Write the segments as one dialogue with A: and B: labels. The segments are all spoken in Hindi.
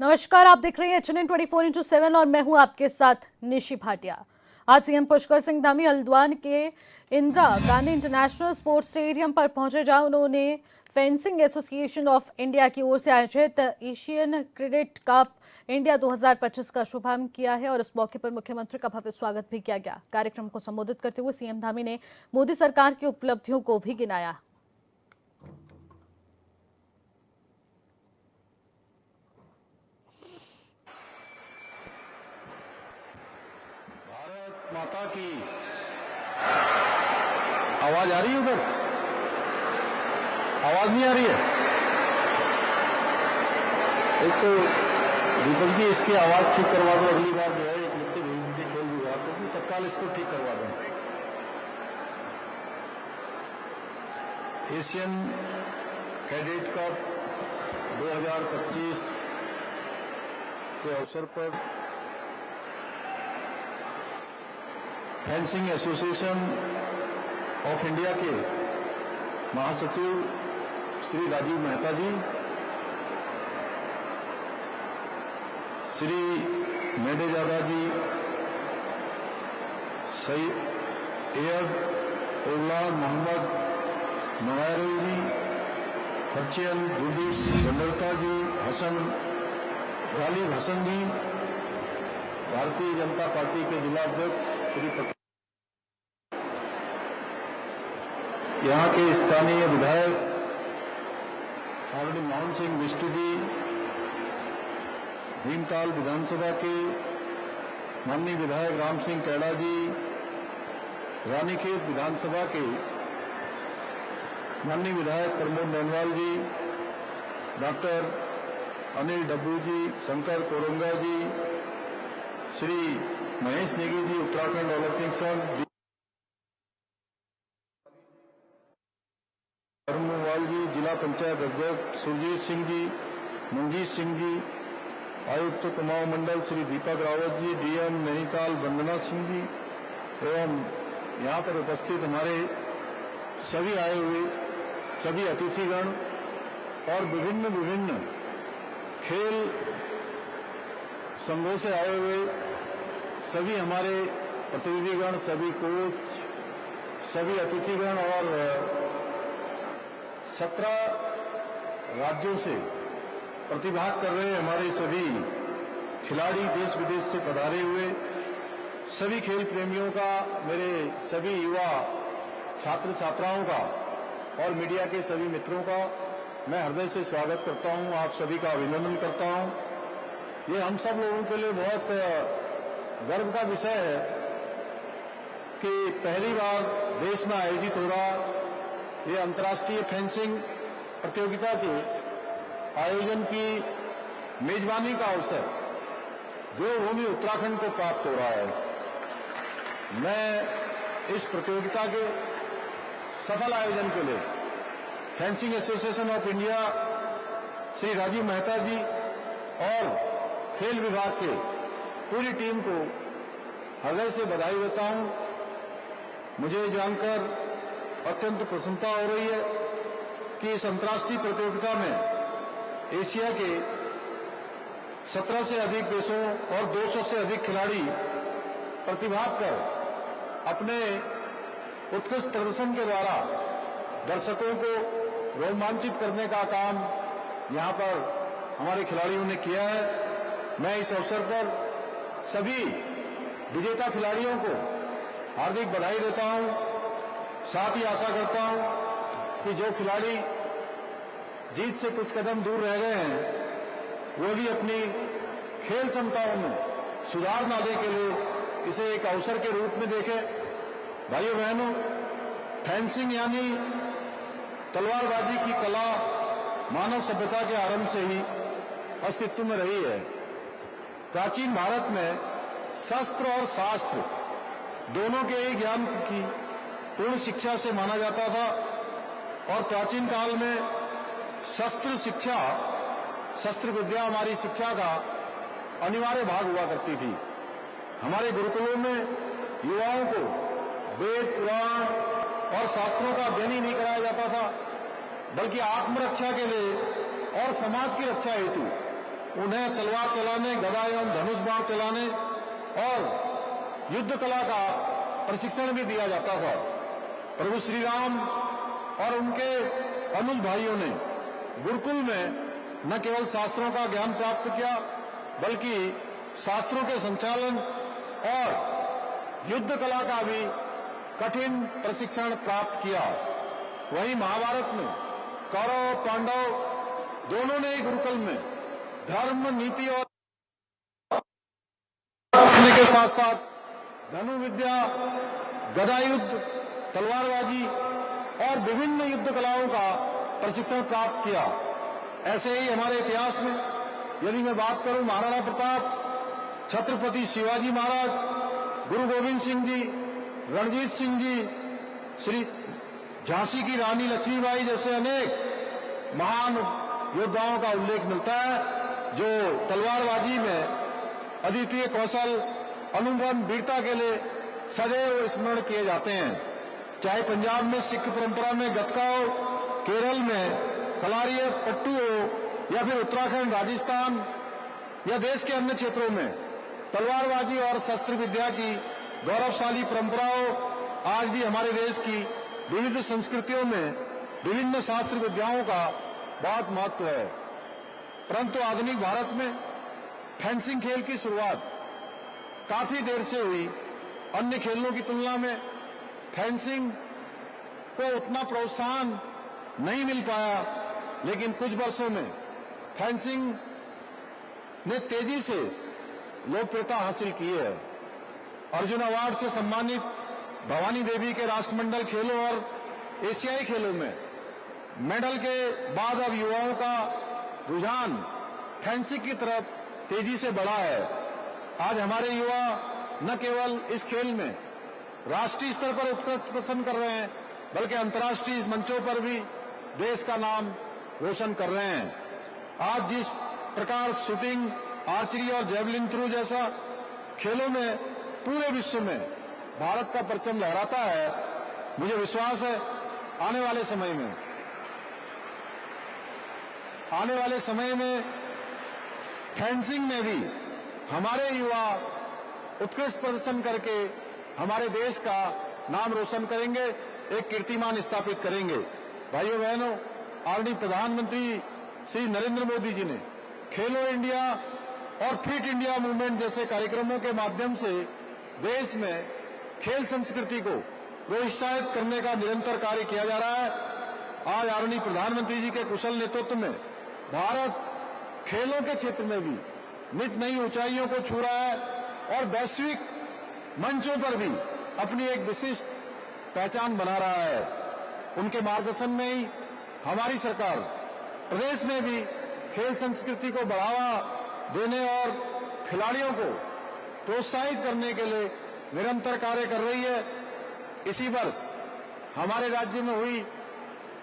A: नमस्कार, आप देख रहे हैं HNN 24x7 और मैं हूं आपके साथ निशी भाटिया। आज सीएम पुष्कर सिंह धामी हल्द्वानी के Indira Gandhi international sports stadium पर पहुंचे, जहां उन्होंने फेंसिंग एसोसिएशन ऑफ इंडिया की ओर से आयोजित एशियन क्रेडिट कप इंडिया 2025 का शुभारंभ किया है और इस मौके पर मुख्यमंत्री का भव्य स्वागत भी किया गया। कार्यक्रम को संबोधित करते हुए सीएम धामी ने मोदी सरकार की उपलब्धियों को भी गिनाया।
B: माता की आवाज आ रही है? उधर आवाज नहीं आ रही है? एक तो दीपक जी इसकी आवाज ठीक करवा दो, अगली बार जो है एक लिखते भेज दीजिए खेल विभाग को, तत्काल इसको ठीक करवा दें। एशियन कैडेट कप 2025 के अवसर पर फेंसिंग एसोसिएशन ऑफ इंडिया के महासचिव श्री राजीव मेहता जी, श्री मेडेजादा जी, सैयद उल्लाह मोहम्मद नवायरी जी, हरचंद जुडिस गंडरता जी, हसन गालिब हसन जी, भारतीय जनता पार्टी के जिला अध्यक्ष श्री पटेल, यहाँ के स्थानीय विधायक आदरणीय मोहन सिंह बिष्ट जी, भीमताल विधानसभा के माननीय विधायक राम सिंह कैड़ा जी, रानीखेत विधानसभा के माननीय विधायक प्रमोद नैनवाल जी, डॉक्टर अनिल डब्बू जी, शंकर कोरंगा जी, श्री महेश नेगी जी, उत्तराखंड ओलंपिक संघ, धर्मवाल जी, जिला पंचायत अध्यक्ष सुरजीत सिंह जी, मंजीत सिंह जी, आयुक्त कुमाऊं मंडल श्री दीपक रावत जी, डीएम नैनीताल वंदना सिंह जी एवं यहाँ पर उपस्थित हमारे सभी आए हुए सभी अतिथिगण और विभिन्न खेल संघों से आए हुए सभी हमारे प्रतिनिधिगण, सभी कोच, सभी अतिथिगण और 17 राज्यों से प्रतिभाग कर रहे हमारे सभी खिलाड़ी, देश विदेश से पधारे हुए सभी खेल प्रेमियों का, मेरे सभी युवा छात्र छात्राओं का और मीडिया के सभी मित्रों का मैं हृदय से स्वागत करता हूं। आप सभी का अभिनंदन करता हूं। ये हम सब लोगों के लिए बहुत गर्व का विषय है कि पहली बार देश में आयोजित हो रहा ये अंतर्राष्ट्रीय फेंसिंग प्रतियोगिता के आयोजन की मेजबानी का अवसर देवभूमि उत्तराखंड को प्राप्त हो रहा है। मैं इस प्रतियोगिता के सफल आयोजन के लिए fencing association of India Shri Rajiv Mehta ji और खेल विभाग के पूरी टीम को हृदय से बधाई देता हूं। मुझे जानकर अत्यंत प्रसन्नता हो रही है कि इस अंतर्राष्ट्रीय प्रतियोगिता में एशिया के 17 से अधिक देशों और 200 से अधिक खिलाड़ी प्रतिभाग कर अपने उत्कृष्ट प्रदर्शन के द्वारा दर्शकों को रोमांचित करने का काम यहां पर हमारे खिलाड़ियों ने किया है। मैं इस अवसर पर सभी विजेता खिलाड़ियों को हार्दिक बधाई देता हूं। साथ ही आशा करता हूं कि जो खिलाड़ी जीत से कुछ कदम दूर रह गए हैं वो भी अपनी खेल क्षमताओं में सुधार लाने के लिए इसे एक अवसर के रूप में देखें। भाइयों बहनों, फेंसिंग यानी तलवारबाजी की कला मानव सभ्यता के आरंभ से ही अस्तित्व में रही है। प्राचीन भारत में शस्त्र और शास्त्र दोनों के एक ज्ञान की पूर्ण शिक्षा से माना जाता था और प्राचीन काल में शस्त्र शिक्षा, शस्त्र विद्या हमारी शिक्षा का अनिवार्य भाग हुआ करती थी। हमारे गुरुकुलों में युवाओं को वेद, पुराण और शास्त्रों का अध्ययन ही नहीं कराया जाता था, बल्कि आत्मरक्षा के लिए और समाज की रक्षा हेतु उन्हें तलवार चलाने, गदा एवं धनुष बाण चलाने और युद्ध कला का प्रशिक्षण भी दिया जाता था। प्रभु श्री राम और उनके अनुज भाइयों ने गुरुकुल में न केवल शास्त्रों का ज्ञान प्राप्त किया, बल्कि शास्त्रों के संचालन और युद्ध कला का भी कठिन प्रशिक्षण प्राप्त किया। वहीं महाभारत में कौरव और पांडव दोनों ने ही गुरुकुल में धर्म, नीति और सीखने के साथ साथ धनु विद्या, गदा युद्ध, तलवारबाजी और विभिन्न युद्ध कलाओं का प्रशिक्षण प्राप्त किया। ऐसे ही हमारे इतिहास में यदि मैं बात करूं, महाराणा प्रताप, छत्रपति शिवाजी महाराज, गुरु गोविंद सिंह जी, रणजीत सिंह जी, श्री झांसी की रानी लक्ष्मीबाई जैसे अनेक महान योद्धाओं का उल्लेख मिलता है जो तलवारबाजी में अद्वितीय कौशल, अनुभव, वीरता के लिए सदैव स्मरण किए जाते हैं। चाहे पंजाब में सिख परंपरा में गतका हो, केरल में कलारिया पट्टू हो या फिर उत्तराखंड, राजस्थान या देश के अन्य क्षेत्रों में तलवारबाजी और शस्त्र विद्या की गौरवशाली परंपरा हो। आज भी हमारे देश की विविध संस्कृतियों में विभिन्न शास्त्र विद्याओं का बहुत महत्व है। परंतु आधुनिक भारत में फेंसिंग खेल की शुरुआत काफी देर से हुई। अन्य खेलों की तुलना में फेंसिंग को उतना प्रोत्साहन नहीं मिल पाया, लेकिन कुछ वर्षों में फेंसिंग ने तेजी से लोकप्रियता हासिल की है। अर्जुन अवार्ड से सम्मानित भवानी देवी के राष्ट्रमंडल खेलों और एशियाई खेलों में मेडल के बाद अब युवाओं का रुझान फेंसिंग की तरफ तेजी से बढ़ा है। आज हमारे युवा न केवल इस खेल में राष्ट्रीय स्तर पर उत्कृष्ट प्रदर्शन कर रहे हैं, बल्कि अंतर्राष्ट्रीय मंचों पर भी देश का नाम रोशन कर रहे हैं। आज जिस प्रकार शूटिंग, आर्चरी और जेवलिन थ्रो जैसा खेलों में पूरे विश्व में भारत का परचम लहराता है, मुझे विश्वास है आने वाले समय में फेंसिंग में भी हमारे युवा उत्कृष्ट प्रदर्शन करके हमारे देश का नाम रोशन करेंगे, एक कीर्तिमान स्थापित करेंगे। भाइयों बहनों, आदरणीय प्रधानमंत्री श्री नरेंद्र मोदी जी ने खेलो इंडिया और फिट इंडिया मूवमेंट जैसे कार्यक्रमों के माध्यम से देश में खेल संस्कृति को प्रोत्साहित करने का निरंतर कार्य किया जा रहा है। आज आदरणीय प्रधानमंत्री जी के कुशल नेतृत्व में भारत खेलों के क्षेत्र में भी नित नई ऊंचाइयों को छू रहा है और वैश्विक मंचों पर भी अपनी एक विशिष्ट पहचान बना रहा है। उनके मार्गदर्शन में ही हमारी सरकार प्रदेश में भी खेल संस्कृति को बढ़ावा देने और खिलाड़ियों को प्रोत्साहित करने के लिए निरंतर कार्य कर रही है। इसी वर्ष हमारे राज्य में हुई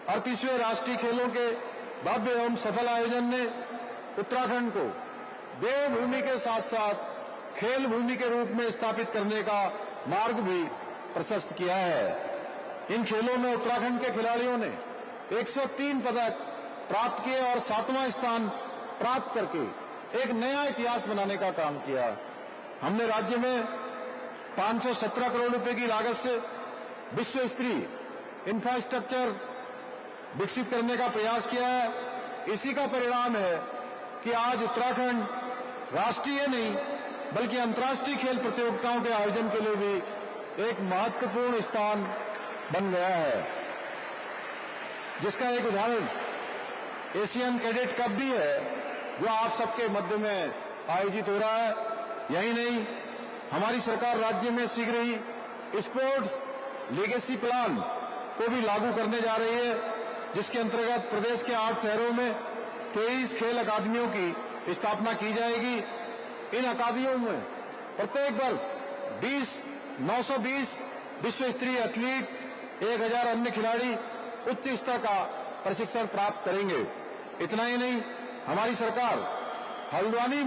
B: 38वें राष्ट्रीय खेलों के भव्य एवं सफल आयोजन ने उत्तराखंड को देवभूमि के साथ साथ खेल भूमि के रूप में स्थापित करने का मार्ग भी प्रशस्त किया है। इन खेलों में उत्तराखंड के खिलाड़ियों ने 103 पदक प्राप्त किए और 7वां स्थान प्राप्त करके एक नया इतिहास बनाने का काम किया। हमने राज्य में 517 करोड़ रुपए की लागत से विश्व स्तरीय इंफ्रास्ट्रक्चर विकसित करने का प्रयास किया है। इसी का परिणाम है कि आज उत्तराखंड राष्ट्रीय नहीं बल्कि अंतर्राष्ट्रीय खेल प्रतियोगिताओं के आयोजन के लिए भी एक महत्वपूर्ण स्थान बन गया है, जिसका एक उदाहरण एशियन कैडेट कप भी है जो आप सबके मध्य में आयोजित हो रहा है। यही नहीं, हमारी सरकार राज्य में शीघ्र ही स्पोर्ट्स लीगेसी प्लान को भी लागू करने जा रही है, जिसके अंतर्गत प्रदेश के 8 शहरों में 23 खेल अकादमियों की स्थापना की जाएगी। इन अकादमियों में प्रत्येक वर्ष 920 विश्व स्तरीय एथलीट, 1000 अन्य खिलाड़ी उच्च स्तर का प्रशिक्षण प्राप्त करेंगे। इतना ही नहीं, हमारी सरकार हल्द्वानी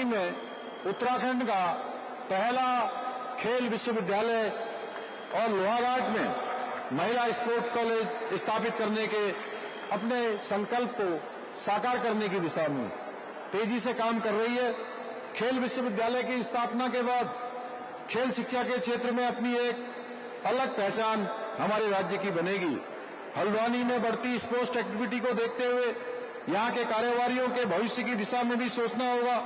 B: में उत्तराखंड का पहला खेल विश्वविद्यालय और लोहाघाट में महिला स्पोर्ट्स कॉलेज स्थापित करने के अपने संकल्प को साकार करने की दिशा में तेजी से काम कर रही है। खेल विश्वविद्यालय की स्थापना के बाद खेल शिक्षा के क्षेत्र में अपनी एक अलग पहचान हमारे राज्य की बनेगी। हल्द्वानी में बढ़ती स्पोर्ट्स एक्टिविटी को देखते हुए यहाँ के कारोबारियों के भविष्य की दिशा में भी सोचना होगा।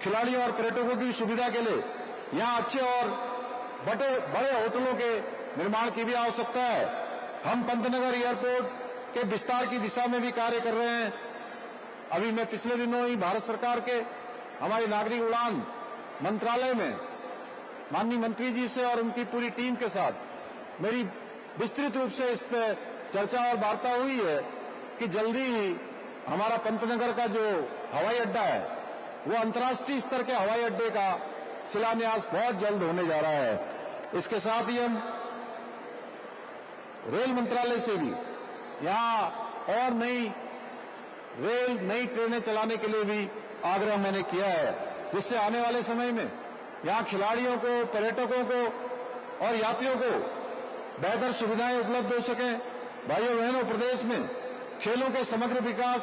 B: खिलाड़ियों और पर्यटकों की सुविधा के लिए यहाँ अच्छे और बड़े होटलों के निर्माण की भी आवश्यकता है। हम पंतनगर एयरपोर्ट के विस्तार की दिशा में भी कार्य कर रहे हैं। अभी मैं पिछले दिनों ही भारत सरकार के हमारी नागरिक उड़ान मंत्रालय में माननीय मंत्री जी से और उनकी पूरी टीम के साथ मेरी विस्तृत रूप से इस पे चर्चा और वार्ता हुई है कि जल्दी ही हमारा पंतनगर का जो हवाई अड्डा है वो अंतर्राष्ट्रीय स्तर के हवाई अड्डे का शिलान्यास बहुत जल्द होने जा रहा है। इसके साथ ही हम रेल मंत्रालय से भी यहाँ और नई ट्रेनें चलाने के लिए भी आग्रह मैंने किया है, जिससे आने वाले समय में यहाँ खिलाड़ियों को, पर्यटकों को और यात्रियों को बेहतर सुविधाएं उपलब्ध हो सकें। भाइयों बहनों, प्रदेश में खेलों के समग्र विकास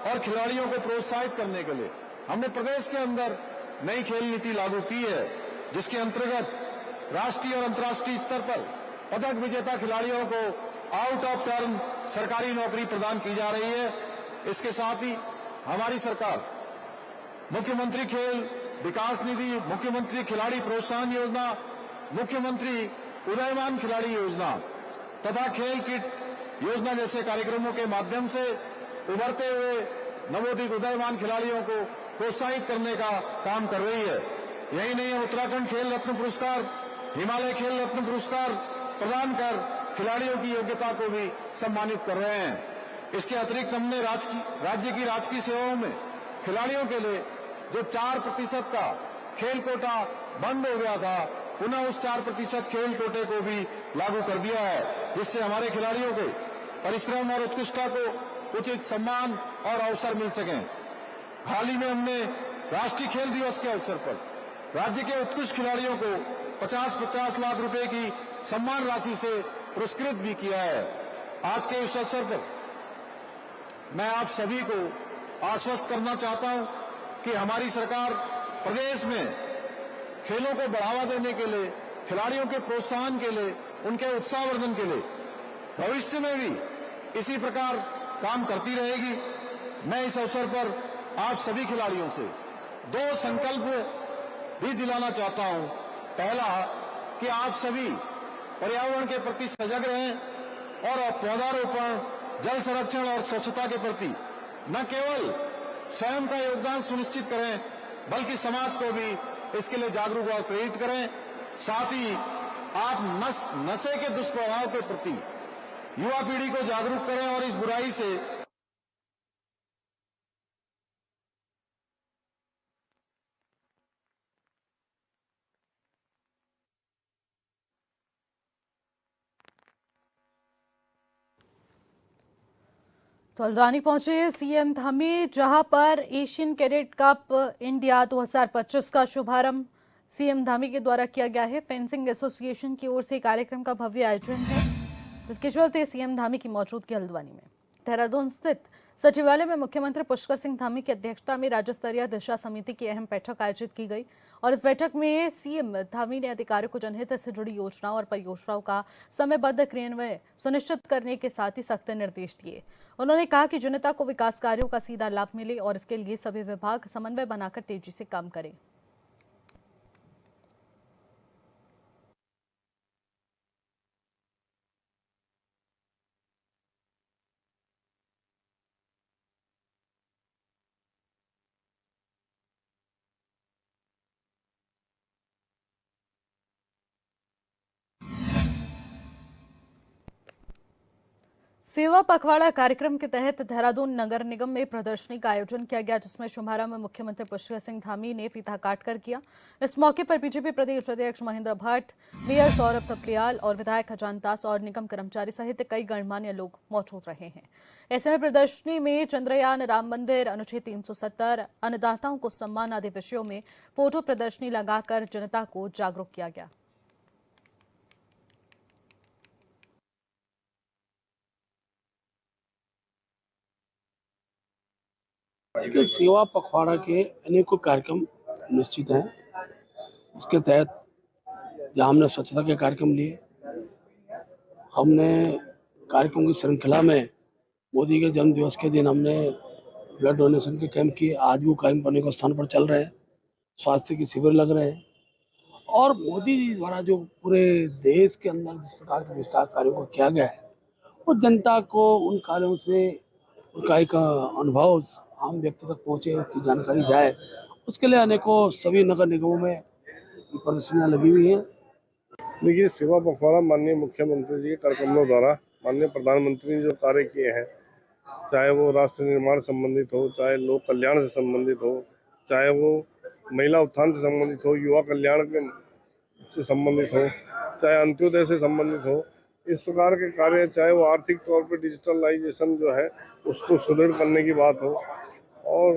B: और खिलाड़ियों को प्रोत्साहित करने के लिए हमने प्रदेश के अंदर नई खेल नीति लागू की है, जिसके अंतर्गत राष्ट्रीय और अंतर्राष्ट्रीय स्तर पर पदक विजेता खिलाड़ियों को आउट ऑफ टर्न सरकारी नौकरी प्रदान की जा रही है। इसके साथ ही हमारी सरकार मुख्यमंत्री खेल विकास निधि, मुख्यमंत्री खिलाड़ी प्रोत्साहन योजना, मुख्यमंत्री उदयमान खिलाड़ी योजना तथा खेल किट योजना जैसे कार्यक्रमों के माध्यम से उभरते हुए नवोदित उदयमान खिलाड़ियों को प्रोत्साहित करने का काम कर रही है। यही नहीं, उत्तराखंड खेल रत्न पुरस्कार, हिमालय खेल रत्न पुरस्कार प्रदान कर खिलाड़ियों की योग्यता को भी सम्मानित कर रहे हैं। इसके अतिरिक्त हमने राज्य की राजकीय सेवाओं में खिलाड़ियों के लिए जो 4% का खेल कोटा बंद हो गया था, पुनः उस 4% खेल कोटे को भी लागू कर दिया है, जिससे हमारे खिलाड़ियों के परिश्रम और उत्कृष्टता को उचित सम्मान और अवसर मिल सकें। हाल ही में हमने राष्ट्रीय खेल दिवस के अवसर पर राज्य के उत्कृष्ट खिलाड़ियों को 50-50 लाख रुपए की सम्मान राशि से पुरस्कृत भी किया है। आज के इस अवसर पर मैं आप सभी को आश्वस्त करना चाहता हूं कि हमारी सरकार प्रदेश में खेलों को बढ़ावा देने के लिए, खिलाड़ियों के प्रोत्साहन के लिए, उनके उत्साहवर्धन के लिए भविष्य में भी इसी प्रकार काम करती रहेगी। मैं इस अवसर पर आप सभी खिलाड़ियों से 2 संकल्प भी दिलाना चाहता हूं। पहला कि आप सभी पर्यावरण के प्रति सजग रहें और पौधारोपण, जल संरक्षण और स्वच्छता के प्रति न केवल स्वयं का योगदान सुनिश्चित करें बल्कि समाज को भी इसके लिए जागरूक और प्रेरित करें। साथ ही आप नशे के दुष्प्रभाव के प्रति युवा पीढ़ी को जागरूक करें और इस बुराई से
A: तो हल्द्वानी पहुंचे सीएम धामी, जहां पर एशियन कैडेट कप इंडिया 2025 का शुभारंभ सीएम धामी के द्वारा किया गया है। फेंसिंग एसोसिएशन की ओर से कार्यक्रम का भव्य आयोजन है, जिसके चलते सीएम धामी की मौजूदगी हल्द्वानी में। देहरादून स्थित सचिवालय में मुख्यमंत्री पुष्कर सिंह धामी की अध्यक्षता में राज्य स्तरीय दिशा समिति की अहम बैठक आयोजित की गई और इस बैठक में सीएम धामी ने अधिकारियों को जनहित से जुड़ी योजनाओं और परियोजनाओं का समयबद्ध क्रियान्वयन सुनिश्चित करने के साथ ही सख्त निर्देश दिए। उन्होंने कहा कि जनता को विकास कार्यों का सीधा लाभ मिले और इसके लिए सभी विभाग समन्वय बनाकर तेजी से काम करें। सेवा पखवाड़ा कार्यक्रम के तहत देहरादून नगर निगम में प्रदर्शनी का आयोजन किया गया, जिसमें शुभारंभ मुख्यमंत्री पुष्कर सिंह धामी ने फीता काटकर किया। इस मौके पर बीजेपी प्रदेश अध्यक्ष महेंद्र भट्ट, मेयर सौरभ थपलियाल और विधायक खजान दास और निगम कर्मचारी सहित कई गणमान्य लोग मौजूद रहे हैं। ऐसे में प्रदर्शनी में चंद्रयान, राम मंदिर, अनुच्छेद 370, अन्नदाताओं को सम्मान आदि विषयों में फोटो प्रदर्शनी लगाकर जनता को जागरूक किया गया।
C: देखिए, सेवा पखवाड़ा के अनेकों कार्यक्रम निश्चित हैं। इसके तहत जहाँ हमने स्वच्छता के कार्यक्रम लिए, हमने कार्यक्रम की श्रृंखला में मोदी के जन्म दिवस के दिन हमने ब्लड डोनेशन के कैंप किए। आज भी वो कार्यक्रम अनेकों स्थान पर चल रहे हैं। स्वास्थ्य के शिविर लग रहे हैं और मोदी जी द्वारा जो पूरे देश के अंदर जिस प्रकार के विकास कार्यों को किया गया है, वो जनता को उन कार्यों से उनका एक अनुभव आम व्यक्ति तक पहुँचे, उसकी जानकारी जाए, उसके लिए अनेकों सभी नगर निगमों में प्रदर्शनियाँ लगी हुई हैं।
D: देखिए, सेवा पखवाड़ा माननीय मुख्यमंत्री जी के कार्यक्रमों द्वारा माननीय प्रधानमंत्री ने जो कार्य किए हैं, चाहे वो राष्ट्र निर्माण संबंधित हो, चाहे लोक कल्याण से संबंधित हो, चाहे वो महिला उत्थान से संबंधित हो, युवा कल्याण से संबंधित हो, चाहे अंत्योदय से संबंधित हो, इस प्रकार के कार्य, चाहे वो आर्थिक तौर पर डिजिटलाइजेशन जो है उसको सुदृढ़ करने की बात हो, और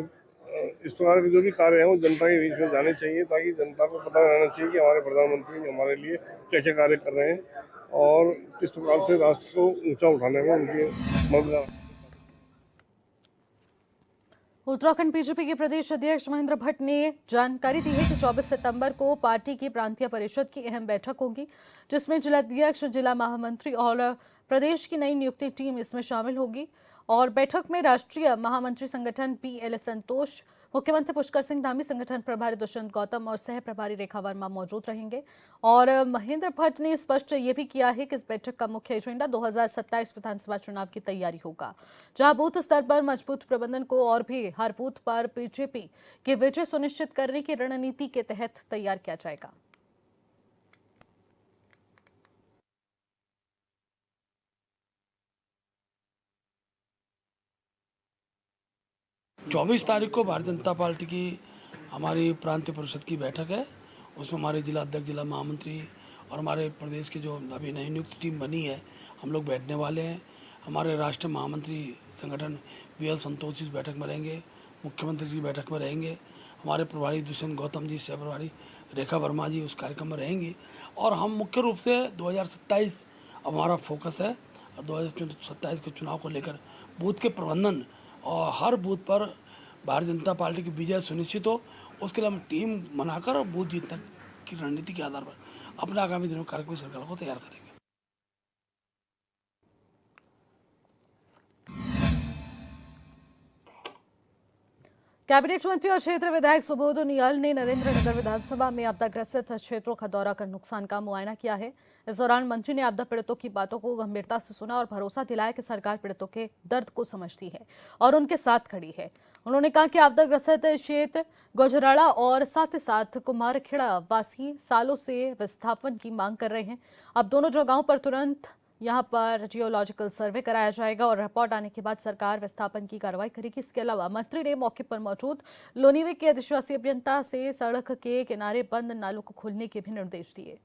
D: इस प्रकार के जो भी कार्य हैं वो जनता के बीच में जाने चाहिए, ताकि जनता को पता रहना चाहिए कि हमारे प्रधानमंत्री हमारे लिए क्या क्या कार्य कर रहे हैं और किस प्रकार से राष्ट्र को ऊंचा उठाने में उनकी मदद।
A: उत्तराखंड बीजेपी के प्रदेश अध्यक्ष महेंद्र भट्ट ने जानकारी दी है कि 24 सितंबर को पार्टी की प्रांतीय परिषद की अहम बैठक होगी, जिसमें जिलाध्यक्ष, जिला महामंत्री और प्रदेश की नई नियुक्ति टीम इसमें शामिल होगी। और बैठक में राष्ट्रीय महामंत्री संगठन PL संतोष, मुख्यमंत्री पुष्कर सिंह धामी, संगठन प्रभारी दुष्यंत गौतम और सह प्रभारी रेखा वर्मा मौजूद रहेंगे। और महेंद्र भट्ट ने स्पष्ट ये भी किया है कि इस बैठक का मुख्य एजेंडा 2027 विधानसभा चुनाव की तैयारी होगा, जहां बूथ स्तर पर मजबूत प्रबंधन को और भी हर बूथ पर बीजेपी की विजय सुनिश्चित करने की रणनीति के तहत तैयार किया जाएगा।
C: 24 तारीख को भारतीय जनता पार्टी की हमारी प्रांतीय परिषद की बैठक है। उसमें हमारे जिला अध्यक्ष, जिला महामंत्री और हमारे प्रदेश की जो अभी नई नियुक्त टीम बनी है, हम लोग बैठने वाले हैं। हमारे राष्ट्रीय महामंत्री संगठन PL संतोष इस बैठक में रहेंगे, मुख्यमंत्री जी बैठक में रहेंगे, हमारे प्रभारी दुष्यंत गौतम जी, सह प्रभारी रेखा वर्मा जी उस कार्यक्रम में रहेंगी। और हम मुख्य रूप से 2027 हमारा फोकस है और 2027 के चुनाव को लेकर बूथ के प्रबंधन और हर बूथ पर भारतीय जनता पार्टी की विजय सुनिश्चित हो, उसके लिए हम टीम बनाकर बूथ जीतने की रणनीति के आधार पर अपने आगामी दिनों कार्यक्रम श्रृंखला को तैयार करेंगे।
A: कैबिनेट मंत्री और क्षेत्र विधायक सुबोध उनियाल ने नरेंद्रनगर विधानसभा में आपदाग्रस्त क्षेत्रों का दौरा कर नुकसान का मुआयना किया है। इस दौरान मंत्री ने आपदा पीड़ितों की बातों को गंभीरता से सुना और भरोसा दिलाया कि सरकार पीड़ितों के दर्द को समझती है और उनके साथ खड़ी है। उन्होंने कहा कि आपदाग्रस्त क्षेत्र गुजराड़ा और साथ ही साथ कुमारखेड़ा वासी सालों से विस्थापन की मांग कर रहे हैं। अब दोनों जगहों पर तुरंत यहां पर जियोलॉजिकल सर्वे कराया जाएगा और रिपोर्ट आने के बाद सरकार विस्थापन की कार्रवाई करेगी। इसके अलावा मंत्री ने मौके पर मौजूद लोनीवे के अधिशासी अभियंता से सड़क के किनारे बंद नालों को खोलने के भी निर्देश दिए।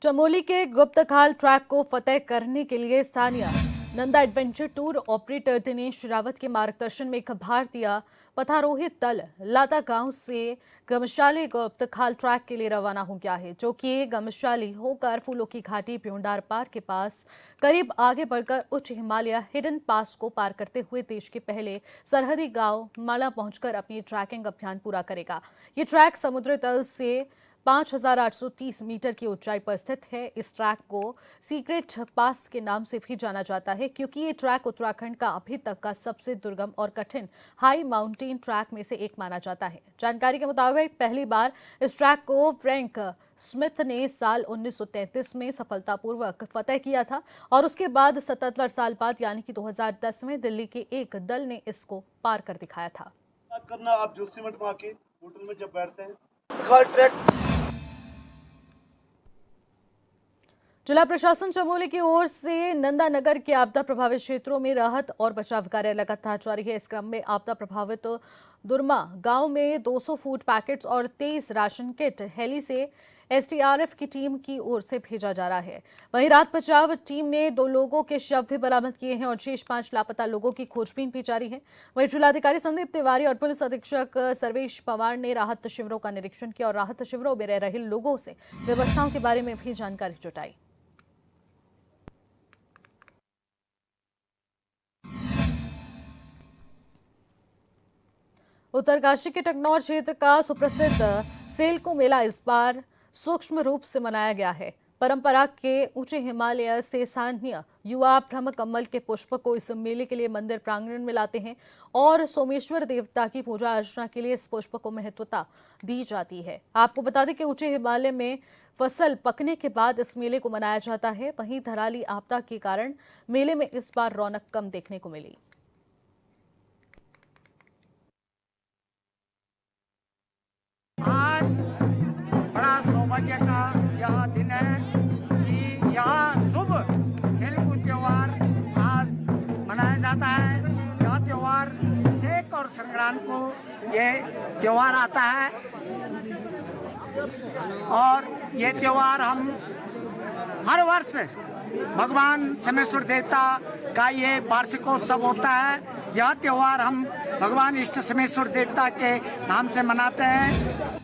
A: चमोली के गुप्तखाल ट्रैक को फतेह करने के लिए स्थानीय Nanda adventure tour operator Dinesh Rawat के मार्गदर्शन में एक भारतीय पथारोही दल लाता गांव से गमशाली गुप्तखाल ट्रैक के लिए रवाना हो गया है, जो कि गमशाली होकर फूलों की घाटी प्योंडार पार के पास करीब आगे बढ़कर उच्च हिमालय हिडन पास को पार करते हुए देश के पहले सरहदी गांव माला पहुंचकर अपनी ट्रैकिंग अभियान पूरा करेगा। ये ट्रैक समुद्र तल से 5,830 मीटर की ऊंचाई पर स्थित है। इस ट्रैक को सीक्रेट पास के नाम से भी जाना जाता है, क्योंकि ये ट्रैक उत्तराखंड का अभी तक का सबसे दुर्गम और कठिन हाई माउंटेन ट्रैक में से एक माना जाता है। जानकारी के मुताबिक पहली बार इस ट्रैक को फ्रैंक स्मिथ ने साल 1933 में सफलतापूर्वक फतेह किया था और उसके बाद 77 साल बाद यानी कि 2010 में दिल्ली के एक दल ने इसको पार कर दिखाया था।
E: बात करना आप जोशीमठ में आके होटल में जब बैठते हैं ट्रैक।
A: जिला प्रशासन चमोली की ओर से नंदानगर के आपदा प्रभावित क्षेत्रों में राहत और बचाव कार्य लगातार जारी है। इस क्रम में आपदा प्रभावित दुर्मा गांव में 200 फूड पैकेट्स और 23 राशन किट हेली से एसडीआरएफ की टीम की ओर से भेजा जा रहा है। वहीं रात बचाव टीम ने 2 लोगों के शव भी बरामद किए हैं और शेष 5 लापता लोगों की खोजबीन भी जारी है। वहीं जिलाधिकारी संदीप तिवारी और पुलिस अधीक्षक सर्वेश पवार ने राहत शिविरों का निरीक्षण किया और राहत शिविरों में रह रहे लोगों से व्यवस्थाओं के बारे में भी जानकारी जुटाई। उत्तरकाशी के टकनौर क्षेत्र का सुप्रसिद्ध सेलको मेला इस बार सूक्ष्म रूप से मनाया गया है। परंपरा के ऊंचे हिमालय से स्थानीय युवा ब्रह्म कमल के पुष्प को इस मेले के लिए मंदिर प्रांगण में लाते हैं और सोमेश्वर देवता की पूजा अर्चना के लिए इस पुष्प को महत्वता दी जाती है। आपको बता दें कि ऊंचे हिमालय में फसल पकने के बाद इस मेले को मनाया जाता है। वहीं धराली आपदा के कारण मेले में इस बार रौनक कम देखने को मिली।
F: आज बड़ा सौभाग्य का यह दिन है कि यहाँ शुभ सेलकु त्योहार आज मनाया जाता है। यह त्योहार सेक और संक्रांत को ये त्योहार आता है और ये त्योहार हम हर वर्ष भगवान सोमेश्वर देवता का ये वार्षिकोत्सव होता है। यह त्योहार हम भगवान इष्ट सोमेश्वर देवता के नाम से मनाते हैं।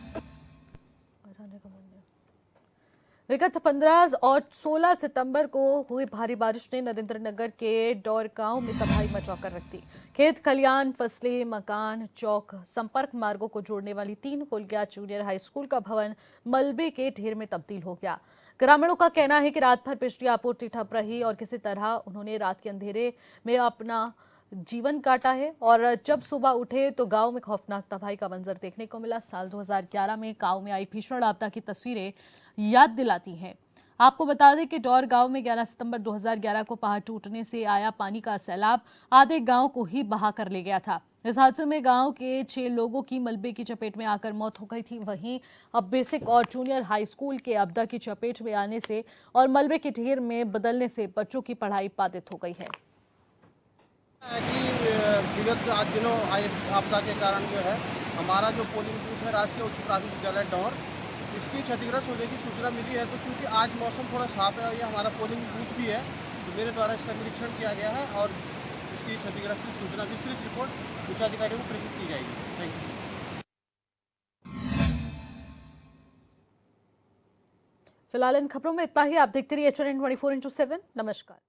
A: विगत 15 और 16 सितंबर को हुई भारी बारिश ने नरेंद्रनगर के डौर गांव में तबाही मचाकर रख दी। खेत खलियान, फसलें, मकान, चौक, संपर्क मार्गों को जोड़ने वाली 3 पुलिया जूनियर हाई स्कूल का भवन मलबे के ढेर में तब्दील हो गया। ग्रामीणों का कहना है कि रात भर बिजली आपूर्ति ठप रही और किसी तरह उन्होंने रात के अंधेरे में अपना जीवन काटा है और जब सुबह उठे तो गांव में खौफनाक तबाही का मंजर देखने को मिला। साल 2011 में गांव में आई भीषण आपदा की तस्वीरें याद दिलाती हैं। आपको बता दें कि डौर गांव में 11 सितंबर 2011 को पहाड़ टूटने से आया पानी का सैलाब आधे गांव को ही बहा कर ले गया था। इस हादसे में गांव के 6 लोगों की मलबे की चपेट में आकर मौत हो गई थी। वहीं अब बेसिक और जूनियर हाई स्कूल के आपदा की चपेट में आने से और मलबे के ढेर में बदलने से बच्चों की पढ़ाई बाधित हो गई है।
G: विगत आज दिनों आपदा के कारण जो है हमारा जो पोलिंग बूथ है राजकीय उच्च प्राथमिक विद्यालय डौर, इसकी क्षतिग्रस्त होने की सूचना मिली है। तो क्योंकि आज मौसम थोड़ा साफ है और ये हमारा पोलिंग बूथ भी है, तो मेरे द्वारा इसका निरीक्षण किया गया है और इसकी क्षतिग्रस्त की सूचना विस्तृत रिपोर्ट उच्चाधिकारियों को प्रेषित की जाएगी। Thank you.
A: फिलहाल इन खबरों में इतना ही। आप देखते रहिए HNN 24/7। नमस्कार।